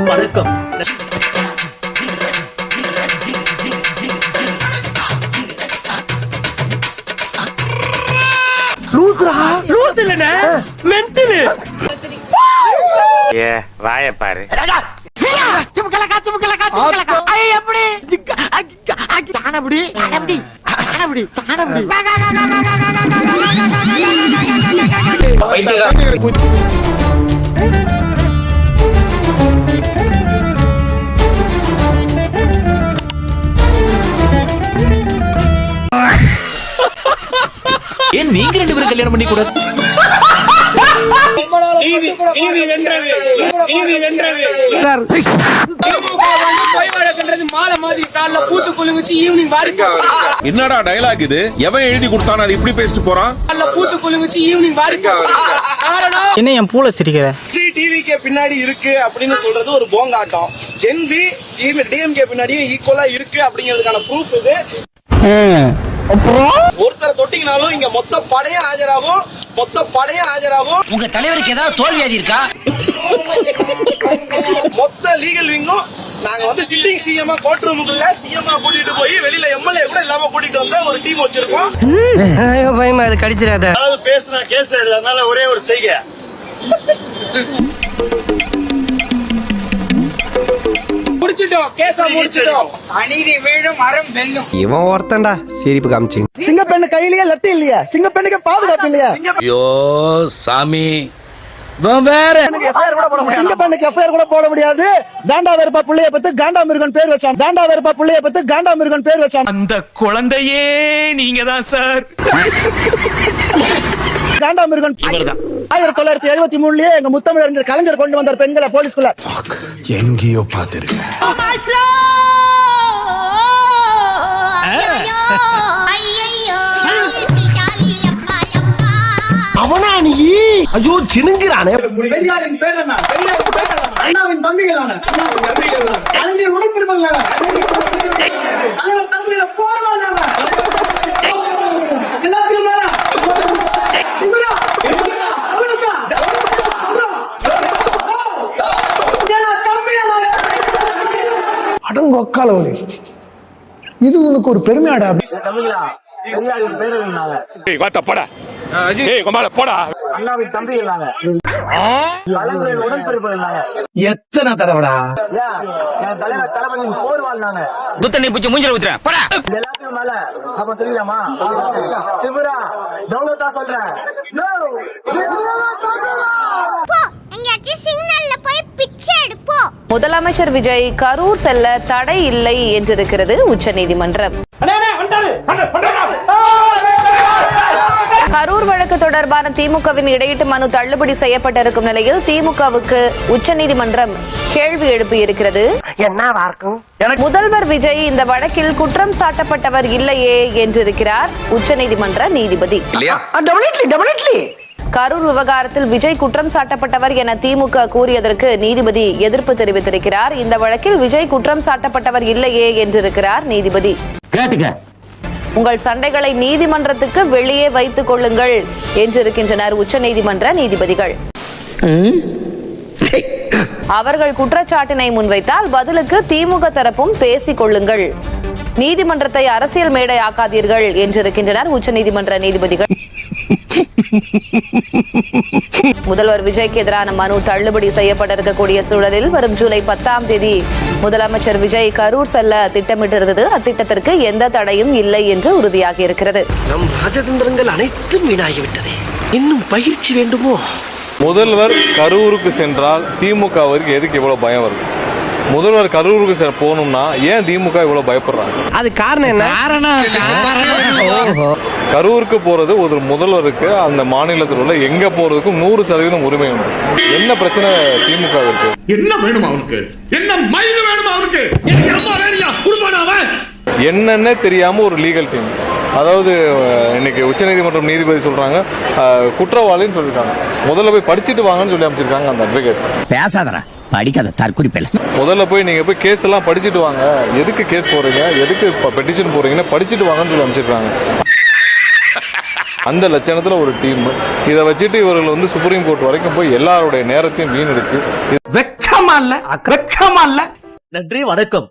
வணக்கம். வாய பாரு. ஏன் நீங்க ரெண்டு பேரும் கல்யாணம் பண்ணி கூடாது? என்னடா டயலாக் இது? எவன் எழுதி கொடுத்தான? அது இப்படி பேசிட்டு போறான். என்ன என் பூல சிரிக்கிற? டிவிக்கு பின்னாடி இருக்கு அப்படின்னு சொல்றது ஒரு போங்காட்டம். ஜென்சி டிஎம்கே பின்னாடியும் ஈக்குவலா இருக்கு அப்படிங்கிறதுக்கான ப்ரூஃப் இது. ஒருத்தரை தொட்டிங்கனாலும் இங்க மொத்த படையும் ஆஜராகும். உங்க தலைவருக்கு ஏதாவது தோல்வியாதி இருக்கா? மொத்த லீகல் விங்கும் நாங்க வந்து சிட்டிங் சிஎம் கோர்ட் ரூமுக்குள்ள சிஎம் கூட்டிட்டு போய் வெளியில எம்எல்ஏ கூட இல்லாம கூட்டிட்டு வந்த ஒரு டீம் வச்சிருக்கோம். பயமா அது கடிச்சிடாத. அதாவது பேசுனா கேஸ் எழுதுறதுனால ஒரே ஒரு செய்கை. இவன் ஒருத்தன்டா சிரிப்பு காமிச்சு. சிங்கப்பெண்ணு கையிலேயே லத்தி இல்லையா? சிங்கப்பெண்ணுக்கு பாதுகாப்பு இல்லையா? ஐயோ சாமி, சிங்கப்பெண்ணுக்கு எஃப்ஐஆர் கூட போட முடியாது. தாண்டா வெறுப்பா புள்ளைய பத்து காண்டா மிருகன் பேர் வச்சான். அந்த குழந்தையே நீங்க தான் சார். காண்டா மிருகன் 1973 எங்க முத்தமிழறிஞர் கலைஞர் கொண்டு வந்தார் பெண்களை போலீஸ்குள்ள. எங்கேயோ பாத்துருக்க. அவனா நீ? ஐயோ சினுங்கிறானே. பெரியாரின் பேர் என்ன? அண்ணாவின் தம்பிகளான கலைஞர் உடன்பிறப்புகளான தம்பிகளை போர்வானான எல்லாத்தையும் அடங்கொக்காலவலி, இது உனக்கு ஒரு பெருமையாடா? எத்தனை தடவைடா குத்தண்ணி பூச்சி மூஞ்சில ஊத்துறேன். எல்லாத்துக்கும் மேல அப்ப சொல்லலாமா? திபுரா தௌலத்தா சொல்றேன். முதலமைச்சர் விஜய் கரூர் செல்ல தடை இல்லை என்றிருக்கிறது உச்சநீதிமன்றம். கரூர் வழக்கு தொடர்பான திமுகவின் இடையீட்டு மனு தள்ளுபடி செய்யப்பட்டிருக்கும் நிலையில் திமுகவுக்கு உச்சநீதிமன்றம் கேள்வி எழுப்பியிருக்கிறது. முதல்வர் விஜய் இந்த வழக்கில் குற்றம் சாட்டப்பட்டவர் இல்லையே என்றிருக்கிறார் உச்சநீதிமன்ற நீதிபதி. கரூர் விவகாரத்தில் விஜய் குற்றம் சாட்டப்பட்டவர் என திமுக கூறியதற்கு நீதிபதி எதிர்ப்பு தெரிவித்திருக்கிறார். இந்த வழக்கில் விஜய் குற்றம் சாட்டப்பட்டவர் இல்லையே என்றிருக்கிறார் நீதிபதி. உங்கள் சண்டைகளை நீதிமன்றத்துக்கு வெளியே வைத்துக் கொள்ளுங்கள் என்றிருக்கின்றனர் உச்சநீதிமன்ற நீதிபதிகள். அவர்கள் குற்றச்சாட்டினை முன்வைத்தால் பதிலுக்கு திமுக தரப்பும் பேசிக் கொள்ளுங்கள், நீதிமன்றத்தை அரசியல் மேடை ஆக்காதீர்கள் என்றிருக்கின்றனர் உச்சநீதிமன்ற நீதிபதிகள். முதல்வர் விஜய்க்கு எதிரான மனு தள்ளுபடி செய்யப்பட்டிருக்கக்கூடிய சூழலில் வரும் ஜூலை 10ஆம் தேதி முதலமைச்சர் விஜய் கரூர் செல்ல திட்டமிட்டிருந்தது. அத்திட்டத்திற்கு எந்த தடையும் இல்லை என்று உறுதியாகி இருக்கிறது. நம் ராஜதந்திரங்கள் அனைத்தும் வீணாகிவிட்டது. இன்னும் பயிற்சி வேண்டுமோ? முதல்வர் கரூருக்கு சென்றால் திமுகவிற்கு எதுக்கு இவ்வளவு பயம் வருது? முதல்வர் கரூருக்கு போகணும்னா ஏன் திமுக இவ்வளவு பயப்படுறாங்க? அது காரணம் என்ன? கரூருக்கு போறது ஒரு முதல்வருக்கு அந்த மாநிலத்தில் உள்ள எங்க போறதுக்கும் 100% உரிமை உண்டு. என்ன பிரச்சனை திமுக இருக்கு? என்ன வேணுமா அவனுக்கு? என்ன மயில் வேணுமா அவனுக்கு? என்னன்னு தெரியாம ஒரு லீகல் டீம், அதாவது இன்னைக்கு உச்சநீதிமன்றம் நீதிபதி சொல்றாங்க குற்றவாளின்னு சொல்லிருக்காங்க. முதல்ல போய் படிச்சுட்டு வாங்கன்னு சொல்லி அமைச்சிருக்காங்க அந்த அட்வொகேட். பேசாதடா, படிக்காத தற்குறிப்பில்லை. முதல்ல போய் நீங்க போய் கேஸ் எல்லாம் படிச்சுட்டு வாங்க, எதுக்கு கேஸ் போறீங்க, எதுக்கு பெட்டிஷன் போறீங்கன்னு படிச்சுட்டு வாங்கன்னு சொல்லி அமைச்சிருக்காங்க. அந்த லட்சணத்துல ஒரு டீம். இதை வச்சுட்டு இவர்கள் வந்து சுப்ரீம் கோர்ட் வரைக்கும் போய் எல்லாருடைய நேரத்தையும் வீணடிச்சு வெக்கமா இல்ல வெக்கமா இல்ல. நன்றி, வணக்கம்.